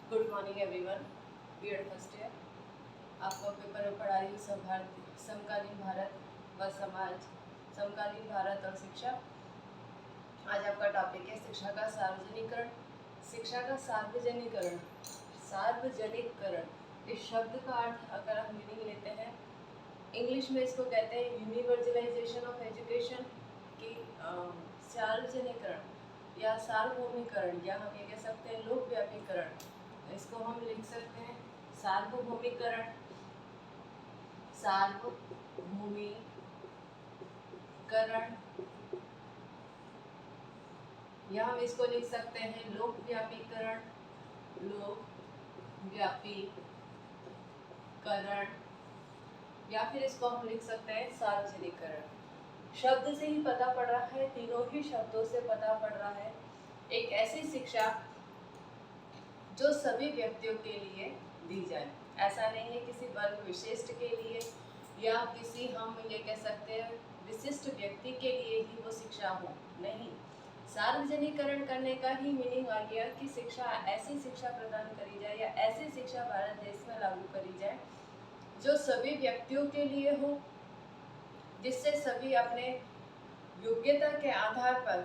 Good morning everyone. B Ed first year आपका paper में पढ़ा रही हूँ समकालीन भारत व समाज, समकालीन भारत और शिक्षा। आज आपका टॉपिक है शिक्षा का सार्वजनिकरण। शिक्षा का सार्वजनिकरण, सार्वजनिकरण इस शब्द का अर्थ अगर हम मीनिंग लेते हैं, इंग्लिश में इसको कहते हैं यूनिवर्सलाइजेशन ऑफ एजुकेशन की सार्वजनिकरण या सार्वभौमिकरण, या हम ये कह सकते हैं लोकव्यापीकरण। इसको हम लिख सकते हैं सार्वभौमिकरण, सार्वभौमिकरण, या हम इसको लिख सकते हैं लोकव्यापीकरण, लोकव्यापीकरण, या फिर इसको हम लिख सकते हैं सार्वजनिकरण। शब्द से ही पता पड़ रहा है, तीनों ही शब्दों से पता पड़ रहा है एक ऐसी शिक्षा जो सभी व्यक्तियों के लिए दी जाए। ऐसा नहीं है किसी वर्ग विशिष्ट के लिए या किसी, हम ये कह सकते हैं विशिष्ट व्यक्ति के लिए ही वो शिक्षा हो, नहीं। सार्वजनिकरण करने का ही मीनिंग आ गया कि शिक्षा, ऐसी शिक्षा प्रदान करी जाए या ऐसी शिक्षा भारत देश में लागू करी जाए जो सभी व्यक्तियों के लिए हो, जिससे सभी अपने योग्यता के आधार पर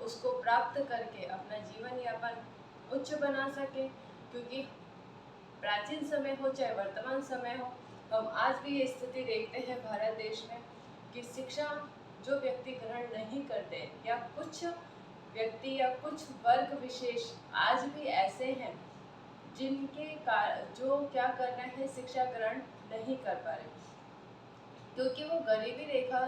उसको प्राप्त करके अपना जीवन यापन उच्च बना सके। क्योंकि प्राचीन समय हो चाहे वर्तमान समय हो, हम आज भी ये स्थिति देखते हैं भारत देश में कि शिक्षा जो व्यक्ति ग्रहण नहीं करते, या कुछ व्यक्ति या कुछ वर्ग विशेष आज भी ऐसे हैं जिनके जो क्या कर रहे हैं, शिक्षा ग्रहण नहीं कर पा रहे, क्योंकि वो गरीबी रेखा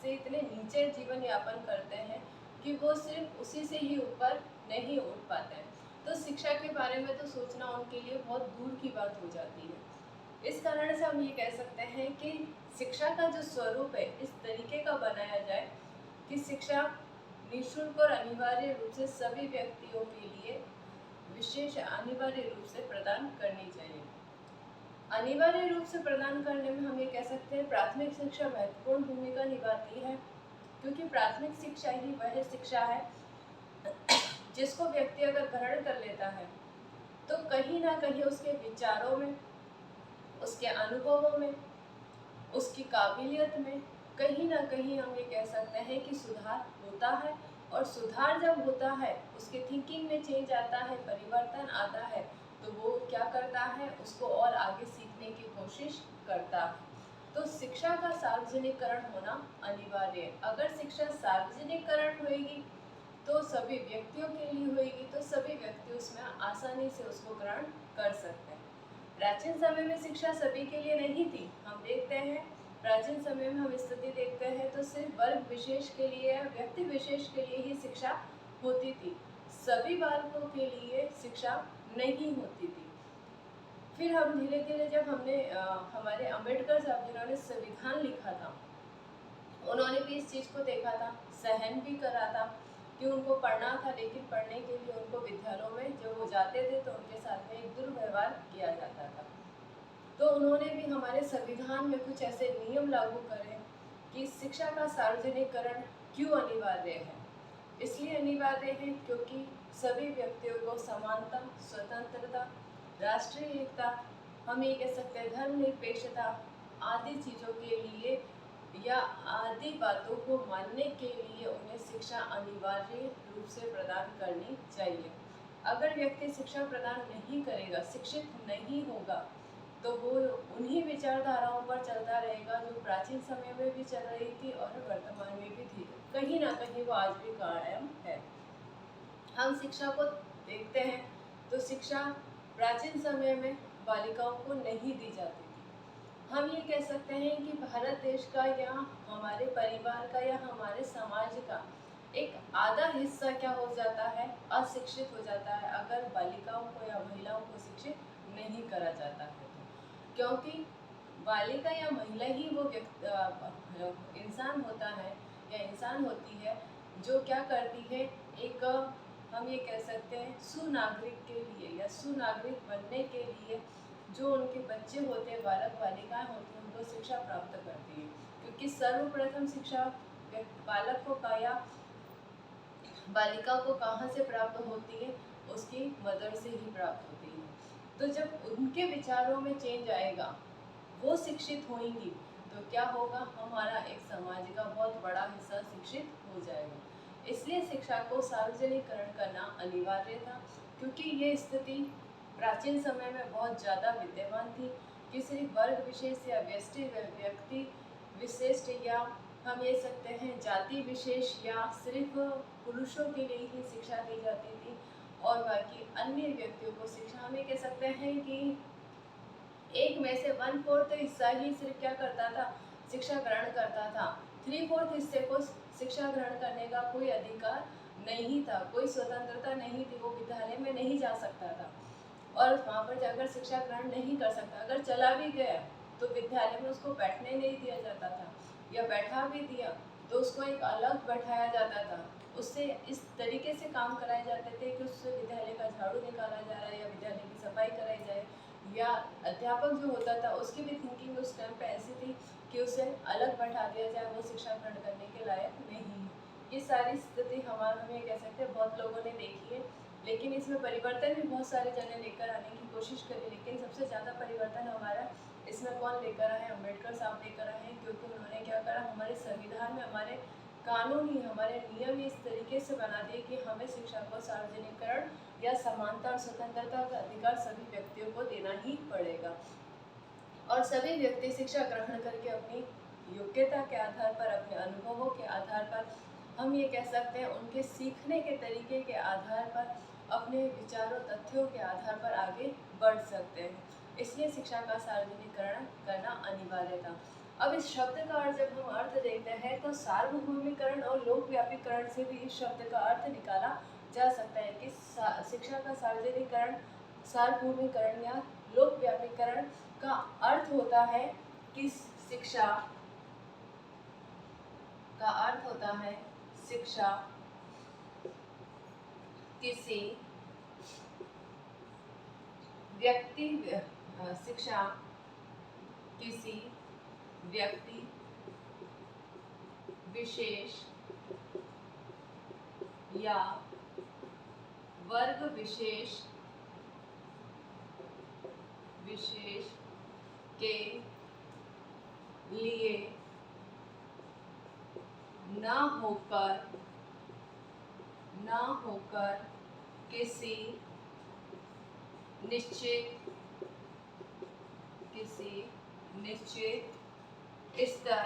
से इतने नीचे जीवन यापन करते हैं कि वो सिर्फ उसी से ही ऊपर नहीं उठ पाते हैं। तो शिक्षा के बारे में तो सोचना उनके लिए बहुत दूर की बात हो जाती है। इस कारण से हम ये कह सकते हैं कि शिक्षा का जो स्वरूप है इस तरीके का बनाया जाए कि शिक्षा निःशुल्क और अनिवार्य रूप से सभी व्यक्तियों के लिए विशेष अनिवार्य रूप से प्रदान करनी चाहिए। अनिवार्य रूप से प्रदान करने में हम ये कह सकते हैं प्राथमिक शिक्षा महत्वपूर्ण भूमिका निभाती है, क्योंकि प्राथमिक शिक्षा ही वह शिक्षा है जिसको व्यक्ति अगर ग्रहण कर लेता है तो कहीं ना कहीं उसके विचारों में, उसके अनुभवों में, उसकी काबिलियत में कहीं ना कहीं हम ये कह सकते हैं कि सुधार होता है। और सुधार जब होता है, उसके थिंकिंग में चेंज आता है, परिवर्तन आता है, तो वो क्या करता है, उसको और आगे सीखने की कोशिश करता है। तो शिक्षा का सार्वजनिकरण होना अनिवार्य है। अगर शिक्षा सार्वजनिकरण होएगी तो सभी व्यक्तियों के लिए होएगी, तो सभी व्यक्ति उसमें आसानी से उसको ग्रहण कर सकते हैं। प्राचीन समय में शिक्षा सभी के लिए नहीं थी। हम देखते हैं प्राचीन समय में हम स्थिति देखते हैं तो सिर्फ वर्ग विशेष के लिए, व्यक्ति विशेष के लिए ही शिक्षा होती थी, सभी बालकों के लिए शिक्षा नहीं होती थी। फिर हम धीरे धीरे जब हमने हमारे अम्बेडकर साहब जिन्होंने संविधान लिखा था, उन्होंने भी इस चीज़ को देखा था, सहन भी करा था कि उनको पढ़ना था, लेकिन पढ़ने के लिए उनको विद्यालयों में जब वो जाते थे तो उनके साथ में एक दुर्व्यवहार किया जाता था। तो उन्होंने भी हमारे संविधान में कुछ ऐसे नियम लागू करे कि शिक्षा का सार्वजनिकरण क्यों अनिवार्य है। इसलिए अनिवार्य है क्योंकि सभी व्यक्तियों को समानता, स्वतंत्रता, राष्ट्रीय एकता, हम ये कह सकते हैं धर्मनिरपेक्षता आदि चीज़ों के लिए या आदि बातों को मानने के लिए उन्हें शिक्षा अनिवार्य रूप से प्रदान करनी चाहिए। अगर व्यक्ति शिक्षा प्रदान नहीं करेगा, शिक्षित नहीं होगा, तो वो उन्हीं विचारधाराओं पर चलता रहेगा जो प्राचीन समय में भी चल रही थी और वर्तमान में भी थी, कहीं ना कहीं वो आज भी कायम है। हम शिक्षा को देखते हैं तो शिक्षा प्राचीन समय में बालिकाओं को नहीं दी जाती थी। हम ये कह सकते हैं कि भारत देश का या हमारे परिवार का या हमारे समाज का एक आधा हिस्सा क्या हो जाता है, अशिक्षित हो जाता है अगर बालिकाओं को या महिलाओं को शिक्षित नहीं करा जाता है। क्योंकि बालिका या महिला ही वो इंसान होता है या इंसान होती है जो क्या करती है, एक हम ये कह सकते हैं सुनागरिक के लिए या सुनागरिक बनने के लिए जो उनके बच्चे होते हैं, बालक बालिकाएं होती हैं, उनको शिक्षा प्राप्त करती है। क्योंकि सर्वप्रथम शिक्षा बालक को का या बालिका को कहाँ से प्राप्त होती है, उसकी मदर से ही प्राप्त होती है। तो जब उनके विचारों में चेंज आएगा, वो शिक्षित होंगी, तो क्या होगा, हमारा एक समाज का बहुत बड़ा हिस्सा शिक्षित हो जाएगा। इसलिए शिक्षा को सार्वजनिकरण करना अनिवार्य था, क्योंकि ये स्थिति प्राचीन समय में बहुत ज़्यादा विद्यमान थी कि सिर्फ वर्ग विशेष या व्यक्ति विशिष्ट, या हम ये सकते हैं जाति विशेष, या सिर्फ पुरुषों के लिए ही शिक्षा दी जाती थी और बाकी अन्य व्यक्तियों को शिक्षा, हम ये कह सकते हैं कि एक में से 1/4 हिस्सा ही सिर्फ क्या करता था, शिक्षा ग्रहण करता था। 3/4 हिस्से को शिक्षा ग्रहण करने का कोई अधिकार नहीं था, कोई स्वतंत्रता नहीं थी, वो विद्यालय में नहीं जा सकता था और वहाँ पर जाकर शिक्षा ग्रहण नहीं कर सकता। अगर चला भी गया तो विद्यालय में उसको बैठने नहीं दिया जाता था, या बैठा भी दिया तो उसको एक अलग बैठाया जाता था। उससे इस तरीके से काम कराए जाते थे कि उससे विद्यालय का झाड़ू निकाला जा रहा है या विद्यालय की सफाई कराई जाए, या अध्यापक जो होता था उसकी भी थिंकिंग उस टाइम पे ऐसी थी कि उसे अलग बैठा दिया जाए, वो शिक्षा ग्रहण करने के लायक नहीं है। ये सारी स्थिति हमारे में कह सकते हैं बहुत लोगों ने देखी है, लेकिन इसमें परिवर्तन भी बहुत सारे जने लेकर आने की कोशिश करी, लेकिन सबसे ज़्यादा परिवर्तन हमारा इसमें कौन लेकर आए, अम्बेडकर साहब लेकर आए हैं, क्योंकि उन्होंने क्या करा, हमारे संविधान में हमारे कानून ही, हमारे नियम इस तरीके से बना दिए कि हमें शिक्षा को सार्वजनिकरण या समानता और स्वतंत्रता का अधिकार सभी व्यक्तियों को देना ही पड़ेगा, और सभी व्यक्ति शिक्षा ग्रहण करके अपनी योग्यता के आधार पर, अपने अनुभवों के आधार पर, हम ये कह सकते हैं उनके सीखने के तरीके के आधार पर, अपने विचारों तथ्यों के आधार पर आगे बढ़ सकते हैं। इसलिए शिक्षा का सार्वजनिकरण करना अनिवार्य था। अब इस शब्द का अर्थ जब हम अर्थ देखते हैं तो सार्वभौमिकरण और लोकव्यापीकरण से भी इस शब्द का अर्थ निकाला जा सकता है कि शिक्षा का सार्वजनिकरण, सार्वभौमिकरण या लोकव्यापीकरण का अर्थ होता है कि शिक्षा का अर्थ होता है शिक्षा किसी व्यक्ति शिक्षा किसी व्यक्ति विशेष या वर्ग विशेष के लिए न होकर किसी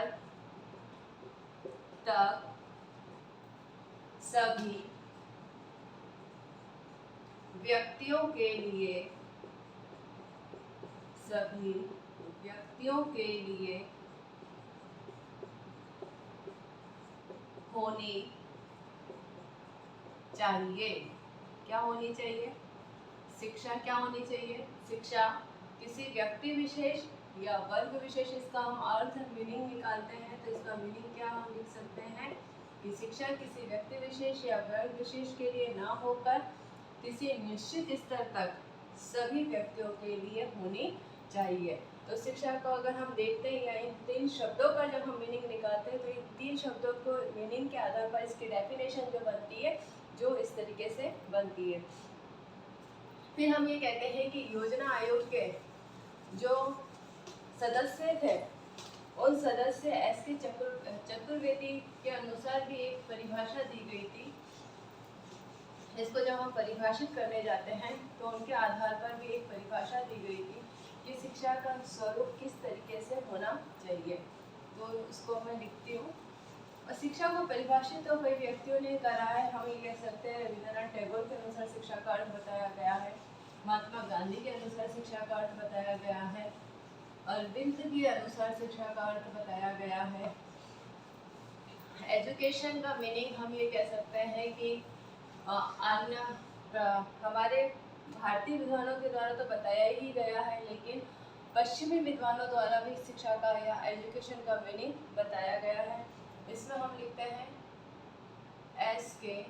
निश्चित स्तर तक सभी व्यक्तियों के लिए होनी चाहिए। क्या होनी चाहिए? शिक्षा क्या होनी चाहिए? शिक्षा किसी व्यक्ति विशेष या वर्ग विशेष, इसका हम अर्थ मीनिंग निकालते हैं तो इसका मीनिंग क्या हम लिख सकते हैं कि शिक्षा किसी व्यक्ति विशेष या वर्ग विशेष के लिए ना होकर किसी निश्चित स्तर तक सभी व्यक्तियों के लिए होनी चाहिए। तो शिक्षा को अगर हम देखते हैं या इन 3 शब्दों का जब हम मीनिंग निकालते हैं तो इन 3 शब्दों को मीनिंग के आधार पर इसकी डेफिनेशन जो बनती है, जो इस तरीके से बनती है। फिर हम ये कहते हैं कि योजना आयोग के जो सदस्य थे, उन सदस्य एस.के. चतुर्वेदी के अनुसार भी एक परिभाषा दी गई थी। इसको जब हम परिभाषित करने जाते हैं तो उनके आधार पर भी एक परिभाषा दी गई थी कि शिक्षा का स्वरूप किस तरीके से होना चाहिए। तो उसको मैं लिखती हूँ। और शिक्षा को परिभाषित तो कई व्यक्तियों ने करा है। हम ये कह सकते हैं रविंद्रनाथ टैगोर के अनुसार शिक्षा का अर्थ बताया गया है, महात्मा गांधी के अनुसार शिक्षा का अर्थ बताया गया है, अरविंद के अनुसार शिक्षा का अर्थ बताया गया है। एजुकेशन का मीनिंग हम ये कह सकते हैं कि हमारे भारतीय विद्वानों के द्वारा तो बताया ही गया है, लेकिन पश्चिमी विद्वानों द्वारा भी शिक्षा का या एजुकेशन का मीनिंग बताया गया है। इसमें हम लिखते हैं एस.के.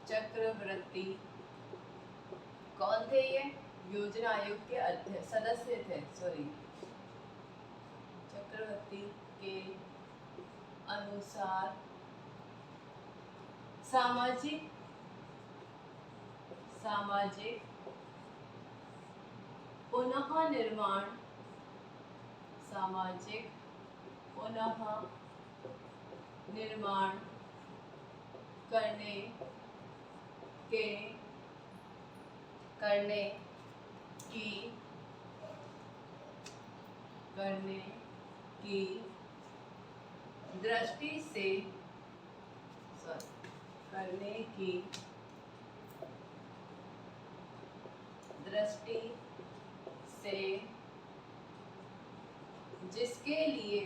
चक्रवर्ती कौन थे ये? योजना आयोग के अध्यक्ष सदस्य थे, चक्रवर्ती के अनुसार सामाजिक पुनः निर्माण करने की दृष्टि से जिसके लिए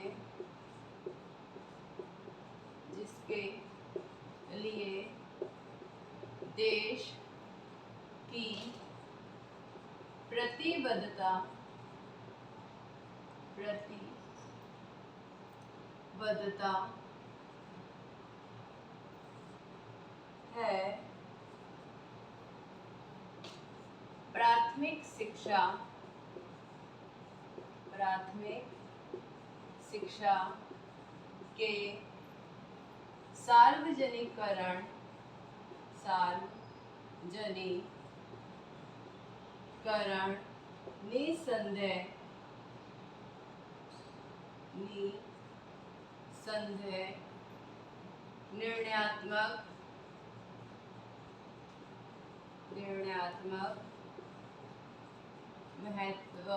देश की प्रतिबद्धता है। प्राथमिक शिक्षा के सार्वजनिकरण निसंदेह निर्णयात्मक महत्व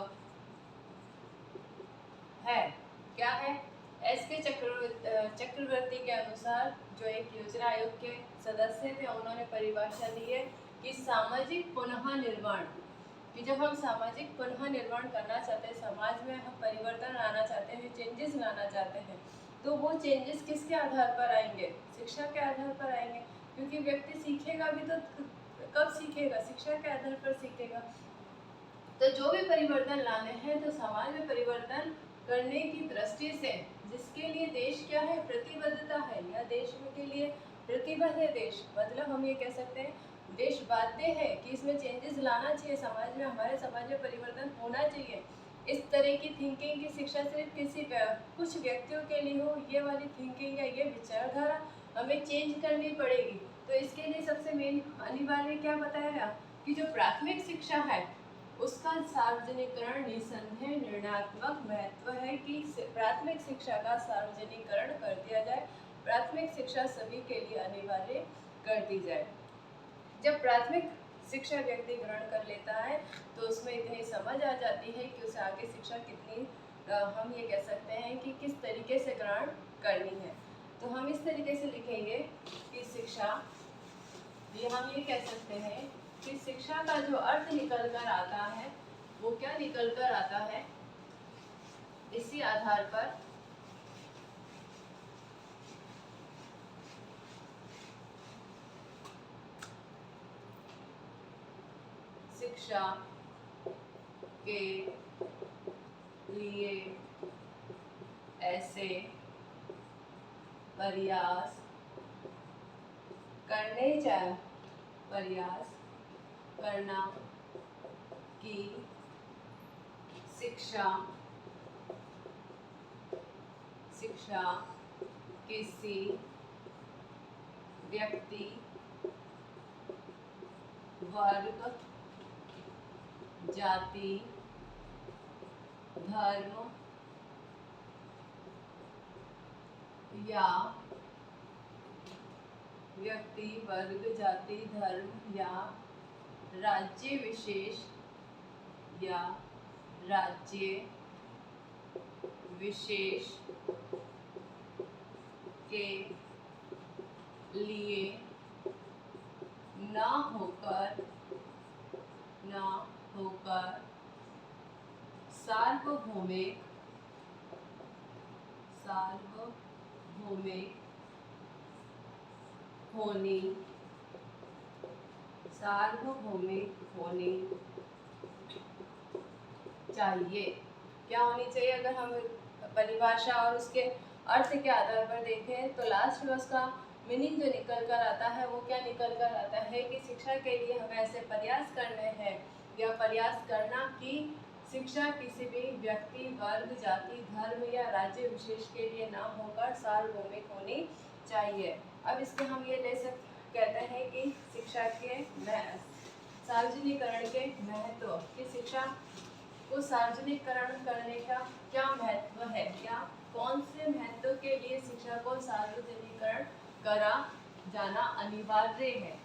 है। क्या है? एस के चक्रवर्ती के अनुसार, जो एक योजना आयोग के सदस्य थे, उन्होंने परिभाषा दी है कि सामाजिक पुनः निर्माण, कि जब हम सामाजिक पुनः निर्माण करना चाहते हैं, समाज में हम परिवर्तन लाना चाहते हैं, चेंजेस लाना चाहते हैं, तो वो चेंजेस किसके आधार पर आएंगे? शिक्षा के आधार पर आएंगे, क्योंकि व्यक्ति सीखेगा भी तो कब सीखेगा? शिक्षा के आधार पर सीखेगा। तो जो भी परिवर्तन लाने हैं, तो समाज में परिवर्तन करने की दृष्टि से, जिसके लिए देश क्या है? प्रतिबद्धता है, या देश के लिए प्रतिबद्ध है देश, मतलब हम ये कह सकते हैं देश बाध्य है कि इसमें चेंजेस लाना चाहिए, समाज में, हमारे समाज में परिवर्तन होना चाहिए। इस तरह की थिंकिंग की शिक्षा सिर्फ कुछ व्यक्तियों के लिए हो, ये वाली थिंकिंग या ये विचारधारा हमें चेंज करनी पड़ेगी। तो इसके लिए सबसे मेन अनिवार्य क्या बताया गया कि जो प्राथमिक शिक्षा है उसका सार्वजनिकरण निसंदेह निर्णयात्मक महत्व है, कि प्राथमिक शिक्षा का सार्वजनिकरण कर दिया जाए, प्राथमिक शिक्षा सभी के लिए अनिवार्य कर दी जाए। जब प्राथमिक शिक्षा व्यक्ति ग्रहण कर लेता है तो उसमें इतनी समझ आ जाती है कि उसे आगे शिक्षा कितनी, हम ये कह सकते हैं कि किस तरीके से ग्रहण करनी है। तो हम इस तरीके से लिखेंगे कि शिक्षा, ये हम ये कह सकते हैं कि शिक्षा का जो अर्थ निकल कर आता है वो क्या निकल कर आता है, इसी आधार पर शिक्षा के लिए ऐसे प्रयास करना कि शिक्षा किसी व्यक्ति, वर्ग, जाति, धर्म या राज्य विशेष के लिए न होकर सार्वभौमिक होनी चाहिए। क्या होनी चाहिए? अगर हम परिभाषा और उसके अर्थ के आधार पर देखें तो लास्ट में उसका मीनिंग जो निकल कर आता है वो क्या निकल कर आता है कि शिक्षा के लिए हमें ऐसे प्रयास करने हैं या प्रयास करना कि शिक्षा किसी भी व्यक्ति, वर्ग, जाति, धर्म या राज्य विशेष के लिए ना होकर सार्वभौमिक होनी चाहिए। अब इसके हम ये ले सकते कहते हैं कि शिक्षा के सार्वजनिकरण के महत्व की शिक्षा को सार्वजनिकरण करने का क्या महत्व है, क्या कौन से महत्व के लिए शिक्षा को सार्वजनिकरण करा जाना अनिवार्य है।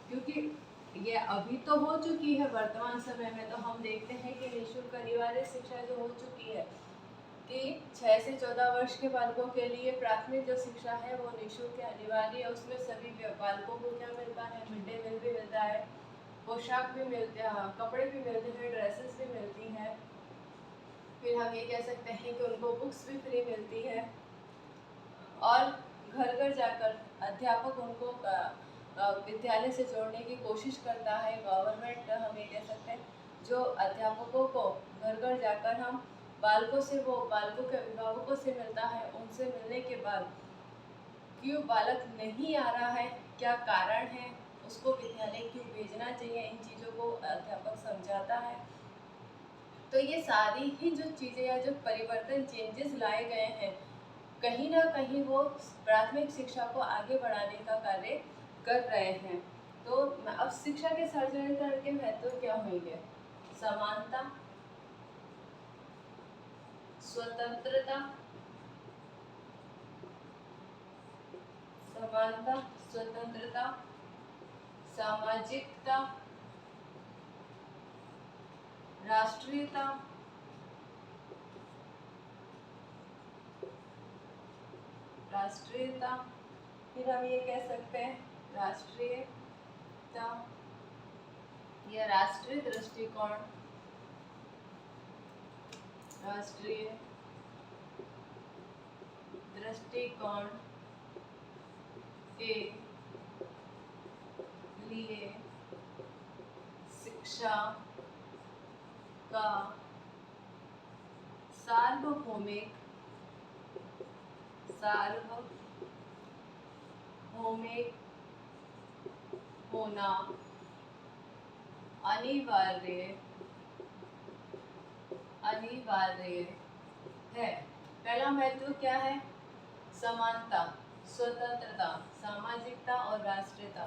क्योंकि ये अभी तो हो चुकी है, वर्तमान समय में तो हम देखते हैं कि निःशुल्क अनिवार्य शिक्षा जो हो चुकी है कि 6 से 14 वर्ष के बालकों के लिए प्राथमिक जो शिक्षा है वो निःशुल्क अनिवार्य है। उसमें सभी बालकों को क्या मिलता है, मिड डे मील भी मिलता है, पोशाक भी मिलते हैं, कपड़े भी मिलते हैं, ड्रेसेस भी मिलती हैं। फिर हम ये कह सकते हैं कि उनको बुक्स भी फ्री मिलती है और घर घर जाकर अध्यापक उनको विद्यालय से जोड़ने की कोशिश करता है। गवर्नमेंट हम ये कह सकते हैं जो अध्यापकों को घर घर जाकर हम बालकों के अभिभावकों से मिलता है, उनसे मिलने के बाद क्यों बालक नहीं आ रहा है, क्या कारण है, उसको विद्यालय क्यों भेजना चाहिए, इन चीज़ों को अध्यापक समझाता है। तो ये सारी ही जो चीज़ें या जो परिवर्तन चेंजेस लाए गए हैं कहीं ना कहीं वो प्राथमिक शिक्षा को आगे बढ़ाने का कार्य कर रहे हैं। तो अब शिक्षा के सार्वजनिकरण के महत्व क्या होंगे? समानता, स्वतंत्रता, समानता, स्वतंत्रता, सामाजिकता, राष्ट्रीयता, राष्ट्रीयता, फिर हम ये कह सकते हैं राष्ट्रीयता या राष्ट्रीय दृष्टिकोण, राष्ट्रीय दृष्टिकोण के लिए शिक्षा का सार्वभौमिक होना अनिवार्य है। पहला महत्व क्या है? समानता, स्वतंत्रता, सामाजिकता और राष्ट्रीयता।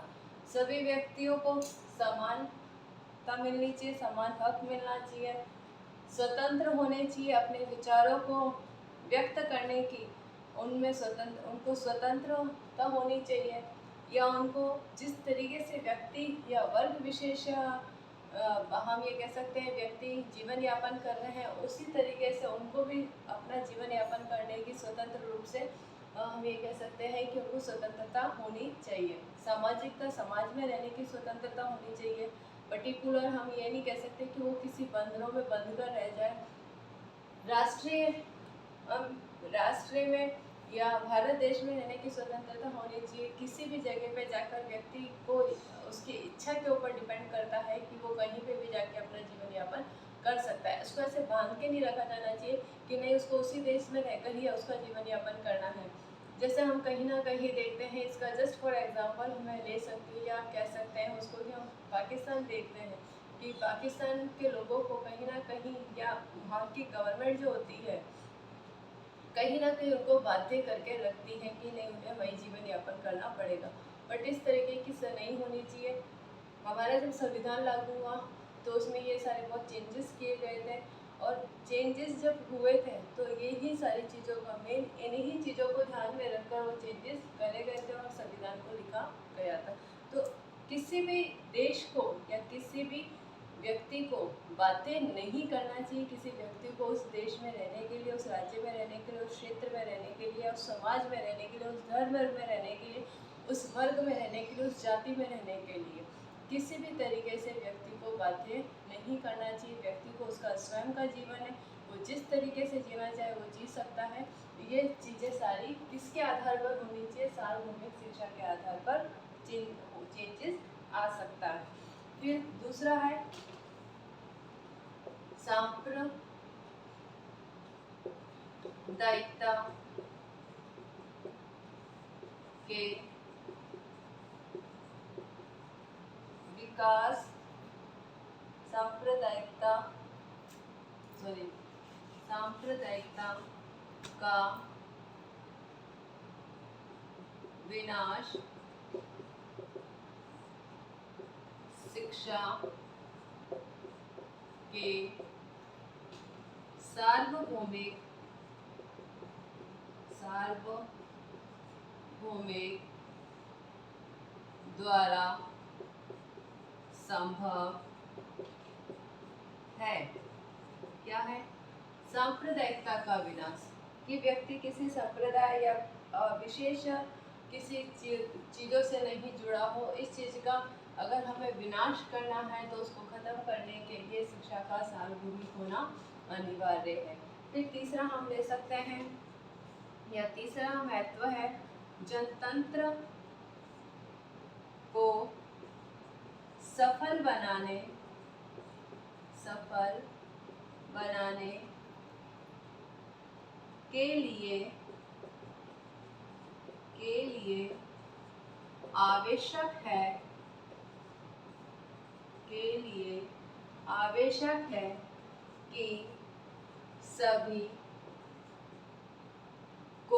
सभी व्यक्तियों को समानता मिलनी चाहिए, समान हक मिलना चाहिए, स्वतंत्र होने चाहिए अपने विचारों को व्यक्त करने की, उनको स्वतंत्रता होनी चाहिए या उनको जिस तरीके से व्यक्ति या वर्ग विशेष हम ये कह सकते हैं व्यक्ति जीवन यापन कर रहे हैं उसी तरीके से उनको भी अपना जीवन यापन करने की स्वतंत्र रूप से हम ये कह सकते हैं कि उनको स्वतंत्रता होनी चाहिए। सामाजिकता, समाज में रहने की स्वतंत्रता होनी चाहिए। पर्टिकुलर हम ये नहीं कह सकते कि वो किसी बंधनों में बंध कर रह जाए। राष्ट्र में या भारत देश में रहने की स्वतंत्रता होनी चाहिए। किसी भी जगह पे जाकर व्यक्ति को उसकी इच्छा के ऊपर डिपेंड करता है कि वो कहीं पे भी जाके अपना जीवन यापन कर सकता है। उसको ऐसे बांध के नहीं रखा जाना चाहिए कि नहीं उसको उसी देश में रहकर ही उसका जीवन यापन करना है। जैसे हम कहीं ना कहीं देखते हैं, इसका जस्ट फॉर एग्जांपल मैं ले सकती हूँ या कह सकते हैं उसको कि हम पाकिस्तान देखते हैं कि पाकिस्तान के लोगों को कहीं ना कहीं या वहाँ की गवर्नमेंट जो होती है कहीं ना कहीं उनको बाध्य करके रखती है कि नहीं उन्हें वही जीवन यापन करना पड़ेगा। बट इस तरीके की नहीं होनी चाहिए। हमारा जब संविधान लागू हुआ तो उसमें ये सारे बहुत चेंजेस किए गए थे और चेंजेस जब हुए थे तो यही सारी चीज़ों का मेन इन्हीं चीज़ों को ध्यान में रखकर वो चेंजेस करे गए थे और संविधान को लिखा गया था। तो किसी भी देश को या किसी भी व्यक्ति को बाध्य नहीं करना चाहिए, किसी व्यक्ति को उस देश में रहने के लिए, उस राज्य में रहने के लिए, उस क्षेत्र में रहने के लिए, उस समाज में रहने के लिए, उस धर्म में रहने के लिए, उस वर्ग में रहने के लिए, उस जाति में रहने के लिए किसी भी तरीके से व्यक्ति को बाध्य नहीं करना चाहिए। व्यक्ति को उसका स्वयं का जीवन है, वो जिस तरीके से जीना चाहे वो जी सकता है। ये चीज़ें सारी किसके आधार पर होनी चाहिए? सार्वभौमिक शिक्षा के आधार पर चेंजेस आ सकता है। फिर दूसरा है सांप्रदायिकता के विकास सांप्रदायिकता सांप्रदायिकता का विनाश शिक्षा के सार्वभौमिक द्वारा संभव है। क्या है? सांप्रदायिकता का विनाश, कि व्यक्ति किसी संप्रदाय या विशेष किसी चीजों से नहीं जुड़ा हो, इस चीज का अगर हमें विनाश करना है तो उसको खत्म करने के लिए शिक्षा का सार्वभौमिक होना अनिवार्य है। फिर तीसरा हम ले सकते हैं, या तीसरा महत्व है जनतंत्र को सफल बनाने के लिए आवश्यक है कि सभी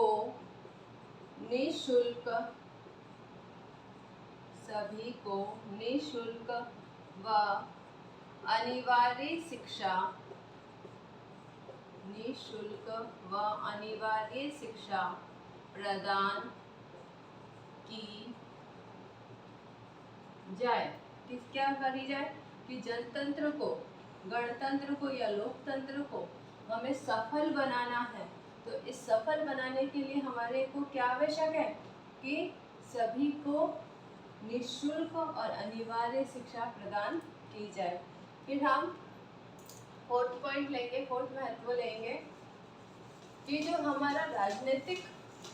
को निःशुल्क व अनिवार्य शिक्षा प्रदान की जाए। क्या करी जाए? कि जनतंत्र को, गणतंत्र को या लोकतंत्र को हमें सफल बनाना है। तो इस सफल बनाने के लिए हमारे को क्या आवश्यक है? कि सभी को निःशुल्क और अनिवार्य शिक्षा प्रदान की जाए। फिर हम फोर्थ पॉइंट लेंगे, फोर्थ महत्व लेंगे कि जो हमारा राजनीतिक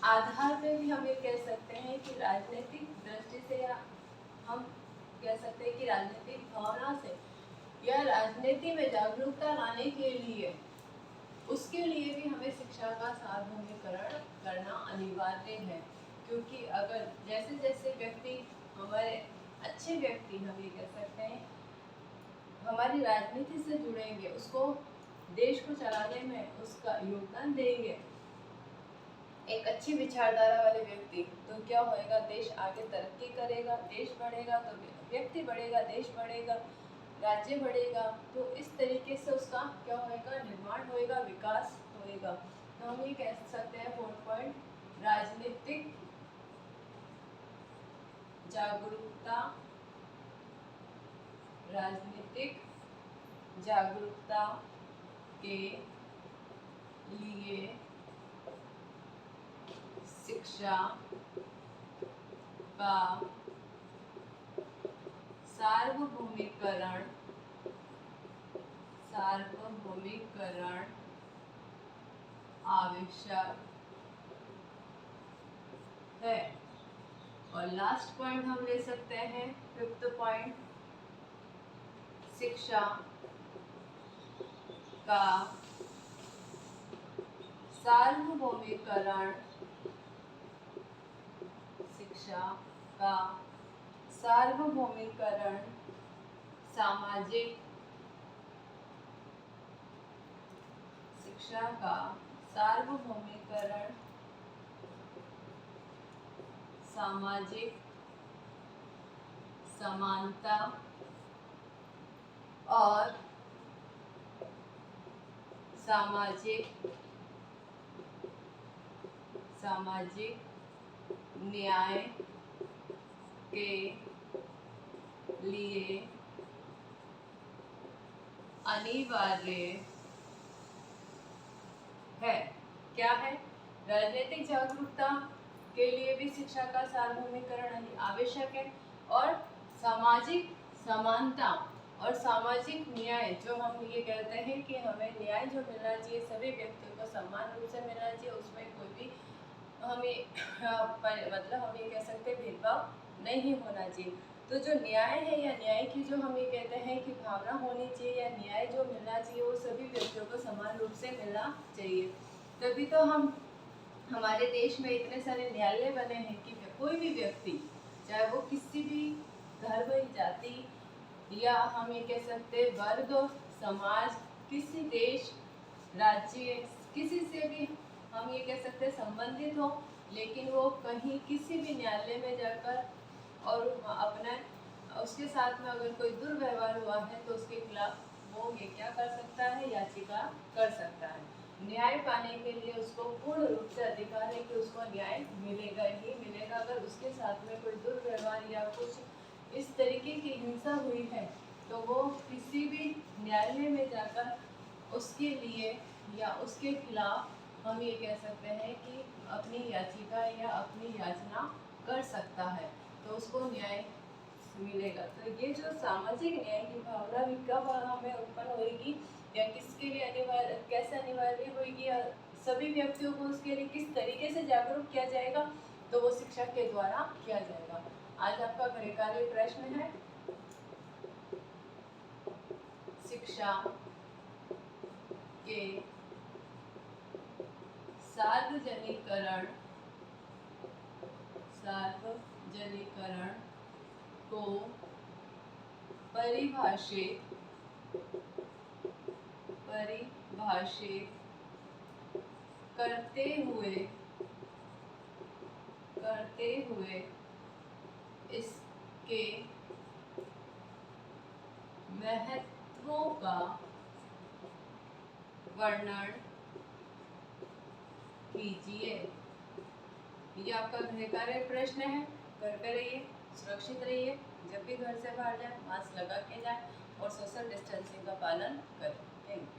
आधार पे भी हम ये कह सकते हैं कि राजनीतिक दृष्टि से, या हम कह सकते हैं कि राजनीतिक भावना से या राजनीति में जागरूकता लाने के लिए, उसके लिए भी हमें शिक्षा का सार्वभौमिकरण करना अनिवार्य है। क्योंकि अगर जैसे जैसे व्यक्ति, हमारे अच्छे व्यक्ति, हम ये कह सकते हैं, हमारी राजनीति से जुड़ेंगे, उसको देश को चलाने में उसका योगदान देंगे, एक अच्छी विचारधारा वाले व्यक्ति, तो क्या होएगा? देश आगे तरक्की करेगा, देश बढ़ेगा तो व्यक्ति बढ़ेगा, देश बढ़ेगा, राज्य बढ़ेगा। तो इस तरीके से उसका क्या होएगा? निर्माण होएगा, विकास होएगा। तो हम ये कह सकते हैं फोर्थ पॉइंट, राजनीतिक जागरूकता के लिए शिक्षा का सार्वभौमिकरण आवश्यक है। और लास्ट पॉइंट हम ले सकते हैं, फिफ्थ पॉइंट, शिक्षा का सार्वभौमिकरण सामाजिक समानता और सामाजिक न्याय के लिए अनिवार्य है। क्या है? राजनीतिक जागरूकता के लिए भी शिक्षा का सार्वभौमिकरण आवश्यक है, और सामाजिक समानता और सामाजिक न्याय, जो हम ये कहते हैं कि हमें न्याय जो मिलना चाहिए, सभी व्यक्तियों को समान रूप से मिलना चाहिए, उसमें कोई भी हमें मतलब हम ये कह सकते हैं भेदभाव नहीं होना चाहिए। तो जो न्याय है, या न्याय की जो हम ये कहते हैं कि भावना होनी चाहिए, या न्याय जो मिलना चाहिए, वो सभी व्यक्तियों को समान रूप से मिलना चाहिए। तभी तो हमारे देश में इतने सारे न्यायालय बने हैं कि कोई भी व्यक्ति, चाहे वो किसी भी धर्म, जाति या हम ये कह सकते हैं वर्ग, समाज, किसी देश, राज्य, किसी से भी हम ये कह सकते हैं संबंधित हो, लेकिन वो कहीं किसी भी न्यायालय में जाकर और अपना उसके साथ में अगर कोई दुर्व्यवहार हुआ है तो उसके खिलाफ वो ये क्या कर सकता है, याचिका कर सकता है। न्याय पाने के लिए उसको पूर्ण रूप से अधिकार है कि उसको न्याय मिलेगा ही मिलेगा। अगर उसके साथ में कोई दुर्व्यवहार या कुछ इस तरीके की हिंसा हुई है तो वो किसी भी न्यायालय में जाकर उसके लिए या उसके खिलाफ हम ये कह सकते हैं कि अपनी याचिका या अपनी याचना कर सकता है, तो उसको न्याय मिलेगा। तो ये जो सामाजिक न्याय की भावना भी कब हमें उत्पन्न होगी या किसके लिए अनिवार्य, कैसे अनिवार्य होगी, या सभी व्यक्तियों को उसके लिए किस तरीके से जागरूक किया जाएगा, तो वो शिक्षा के द्वारा किया जाएगा। आज आपका गृह कार्य प्रश्न है, शिक्षा के सार्वजनिकरण को परिभाषित करते हुए इसके महत्वों का वर्णन कीजिए। ये आपका गृह कार्य प्रश्न है। घर पे रहिए, सुरक्षित रहिए, जब भी घर से बाहर जाए मास्क लगा के जाए और सोशल डिस्टेंसिंग का पालन करें। Thank you.